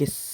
Kiss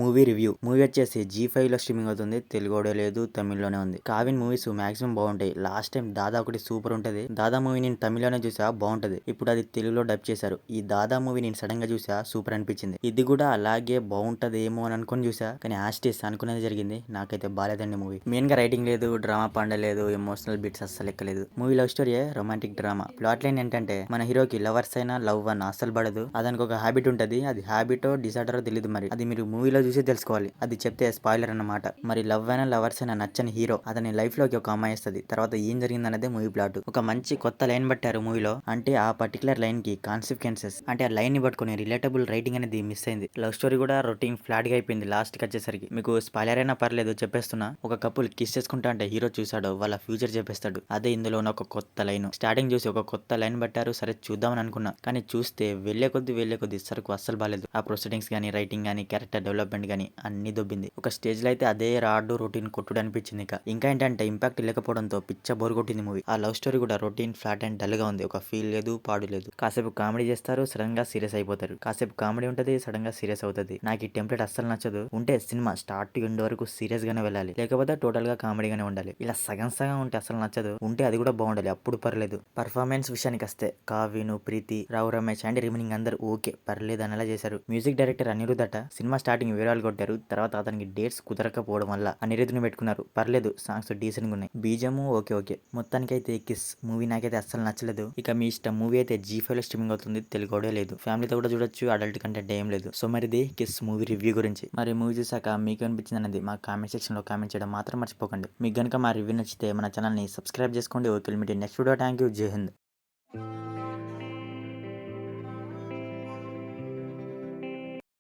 movie review. Movie వచ్చేసి G5 లో streaming అవుతుంది. తెలుగులో లేదు, తమిళ్లోనే ఉంది. కావిన్ మూవీస్ మాక్సిమం బాగుంటాయి. లాస్ట్ టైం దాదా ఒకటి సూపర్ ఉంటది. దాదా మూవీ నేను తమిళ్లోనే చూసా, బాగుంటది. ఇప్పుడు అది తెలుగులో డబ్ చేశారు. ఈ దాదా మూవీ నేను సడన్ గా చూసా, సూపర్ అనిపించింది. ఇది కూడా అలాగే బాగుంటదేమో అని అనుకుని చూసా, కానీ యాస్టిస్ అనుకునేది జరిగింది. నాకైతే బాలేదండి మూవీ. మెయిన్ గా రైటింగ్ లేదు, డ్రామా పండలేదు, ఎమోషనల్ బిట్స్ అస్సలు ఎక్కలేదు. Movie love story romantic drama. Plot line ఏంటంటే మన హీరోకి లవర్స్ అయినా లవ్ అన్న అస్సలు పడదు. అదానికి ఒక హ్యాబిట్ ఉంటది. అది హ్యాబిటో డిసార్డరో తెలియదు. మరి అది మీరు మూవీలో చూసి తెలుసుకోవాలి. అది చెప్తే స్పాయిలర్ అన్నమాట. మరి లవ్ అయినా లవర్స్ అయినా నచ్చని హీరో అతని లైఫ్ లోకి ఒక అమ్మాయి వస్తుంది. తర్వాత ఏం జరిగింది అన్నదే మూవీ ప్లాట్. ఒక మంచి కొత్త లైన్ పట్టారు మూవీలో. అంటే ఆ పర్టికులర్ లైన్ కి కాన్సిక్వెన్సెస్, అంటే ఆ లైన్ ని పట్టుకుని రిలేటబుల్ రైటింగ్ అనేది మిస్ అయింది. లవ్ స్టోరీ కూడా రొటీన్ ఫ్లాట్ గా అయిపోయింది లాస్ట్ కి వచ్చేసరికి. మీకు స్పాయిలర్ అయినా పర్లేదు చెప్పేస్తున్నా. ఒక కపుల్ కిస్ చేసుకుంటా అంటే హీరో చూసాడు, వాళ్ళ ఫ్యూచర్ చెప్పేస్తాడు. అదే ఇందులో ఉన్న ఒక కొత్త లైన్. స్టార్టింగ్ చూసి ఒక కొత్త లైన్ పట్టారు, సరే చూద్దామని అనుకున్నా. కానీ చూస్తే వెళ్లే కొద్ది సరుకు అస్సలు బాలేదు. ఆ ప్రొసీడింగ్స్ గానీ, రైటింగ్ గానీ, క్యారెక్టర్ డెవలప్మెంట్ గానీ అన్ని దొబ్బింది. ఒక స్టేజ్ లో అయితే అదే రాడ్ రొటీన్ కొట్టుడు అనిపించింది. ఇంకా ఏంటంటే ఇంపాక్ట్ లేకపోవడంతో పిచ్చ బోర్ కొట్టింది మూవీ. ఆ లవ్ స్టోరీ కూడా రొటీన్ ఫ్లాట్ అండ్ డల్ గా ఉంది. ఒక ఫీల్ లేదు, పాడు లేదు. కాసేపు కామెడీ చేస్తారు, సడన్ గా సీరియస్ అయిపోతారు. కాసేపు కామెడీ ఉంటది, సడన్ గా సీరియస్ అవుతుంది. నాకు ఈ టెంప్లెట్ అస్సలు నచ్చదు. ఉంటే సినిమా స్టార్ట్ టు ఎండ్ వరకు సీరియస్ గానే వెళ్ళాలి, లేకపోతే టోటల్ గా కామెడీగానే ఉండాలి. ఇలా సగం సగం ఉంటే అసలు నచ్చదు. ఉంటే అది కూడా బాగుండాలి, అప్పుడు పర్లేదు. పర్ఫార్మెన్స్ విషయానికి వస్తే కావ్యను, ప్రీతి, రావు రమేష్ అండ్ రిమైనింగ్ అందరు ఓకే, పర్లేదు అనేలా చేశారు. మ్యూజిక్ డైరెక్టర్ అనిరుద్ అట సినిమా స్టార్టింగ్ వివరాలు కొట్టారు. తర్వాత అతనికి డేట్స్ కుదరకపోవడం వల్ల అనిరుద్ని పెట్టుకున్నారు. పర్లేదు, సాంగ్స్ డీసెంట్ గా ఉన్నాయి. బీజము ఓకే. మొత్తానికైతే కిస్ మూవీ నాకైతే అస్సలు నచ్చలేదు. ఇక మీ ఇష్టం. మూవీ అయితే G5 లో స్ట్రీమింగ్ అవుతుంది. తెలుగుడే లేదు. ఫ్యామిలీతో కూడా చూడొచ్చు. అడల్ట్ కంటెంట్ ఏం లేదు. సో మరిది కిస్ మూవీ రివ్యూ గురించి. మరి మూవీ చూసాక మీకు అనిపించింది అనేది మా కామెంట్ సెక్షన్ లో కామెంట్ చేయడం మాత్రం మర్చిపోకండి. మీకు గనుక మా రివ్యూ నచ్చితే మన ఛానల్ ని సబ్స్క్రైబ్ చేసుకోండి. ఓకే, మీటి next video. Thank you. Jai Hind.